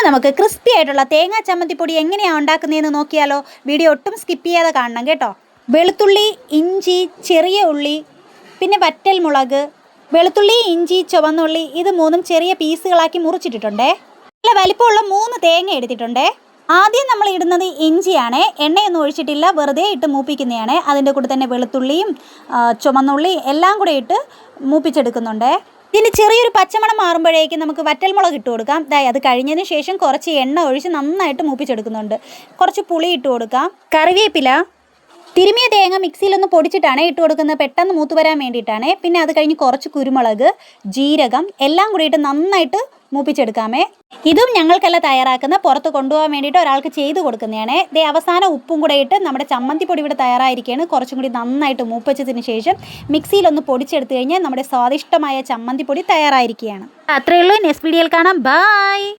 ഇന്ന് നമുക്ക് ക്രിസ്പി ആയിട്ടുള്ള തേങ്ങാ ചമ്മന്തിപ്പൊടി എങ്ങനെയാണ് ഉണ്ടാക്കുന്നതെന്ന് നോക്കിയാലോ. വീഡിയോ ഒട്ടും സ്കിപ്പ് ചെയ്യാതെ കാണണം കേട്ടോ. വെളുത്തുള്ളി, ഇഞ്ചി, ചെറിയ ഉള്ളി, പിന്നെ വറ്റൽ മുളക്, വെളുത്തുള്ളി, ഇഞ്ചി, ചുവന്നുള്ളി ഇത് മൂന്നും ചെറിയ പീസുകളാക്കി മുറിച്ചിട്ടിട്ടുണ്ടേ. നല്ല വലിപ്പമുള്ള 3 തേങ്ങ എടുത്തിട്ടുണ്ടേ. ആദ്യം നമ്മൾ ഇടുന്നത് ഇഞ്ചിയാണ്. എണ്ണയൊന്നും ഒഴിച്ചിട്ടില്ല, വെറുതെ ഇട്ട് മൂപ്പിക്കുന്നതാണ്. അതിൻ്റെ കൂടെ തന്നെ വെളുത്തുള്ളിയും ചുവന്നുള്ളി എല്ലാം കൂടെ ഇട്ട് മൂപ്പിച്ചെടുക്കുന്നുണ്ട്. ഇതിന് ചെറിയൊരു പച്ചമണം മാറുമ്പോഴേക്കും നമുക്ക് വറ്റൽമുളക് ഇട്ട് കൊടുക്കാം. അത് കഴിഞ്ഞതിന് ശേഷം കുറച്ച് എണ്ണ ഒഴിച്ച് നന്നായിട്ട് മൂപ്പിച്ചെടുക്കുന്നുണ്ട്. കുറച്ച് പുളി ഇട്ട് കൊടുക്കാം, കറിവേപ്പില, തിരുമിയ തേങ്ങ മിക്സിയിലൊന്ന് പൊടിച്ചിട്ടാണ് ഇട്ട് കൊടുക്കുന്നത്, പെട്ടെന്ന് മൂത്ത് വരാൻ വേണ്ടിയിട്ടാണ്. പിന്നെ അത് കഴിഞ്ഞ് കുറച്ച് കുരുമുളക്, ജീരകം എല്ലാം കൂടി ഇട്ട് നന്നായിട്ട് മൂപ്പിച്ചെടുക്കാമേ. ഇതും ഞങ്ങൾക്കല്ല തയ്യാറാക്കുന്ന, പുറത്ത് കൊണ്ടുപോകാൻ വേണ്ടിയിട്ട് ഒരാൾക്ക് ചെയ്ത് കൊടുക്കുന്നതാണ്. അവസാനം ഉപ്പും കൂടെ ഇട്ട് നമ്മുടെ ചമ്മന്തിപ്പൊടി ഇവിടെ തയ്യാറായിരിക്കുകയാണ്. കുറച്ചും കൂടി നന്നായിട്ട് മൂപ്പിച്ചതിന് ശേഷം മിക്സിയിലൊന്ന് പൊടിച്ചെടുത്ത് കഴിഞ്ഞാൽ നമ്മുടെ സ്വാദിഷ്ടമായ ചമ്മന്തിപ്പൊടി തയ്യാറായിരിക്കുകയാണ്. അത്രയേ ഉള്ളൂ. നെക്സ്റ്റ് വീഡിയോയിൽ കാണാം. ബൈ.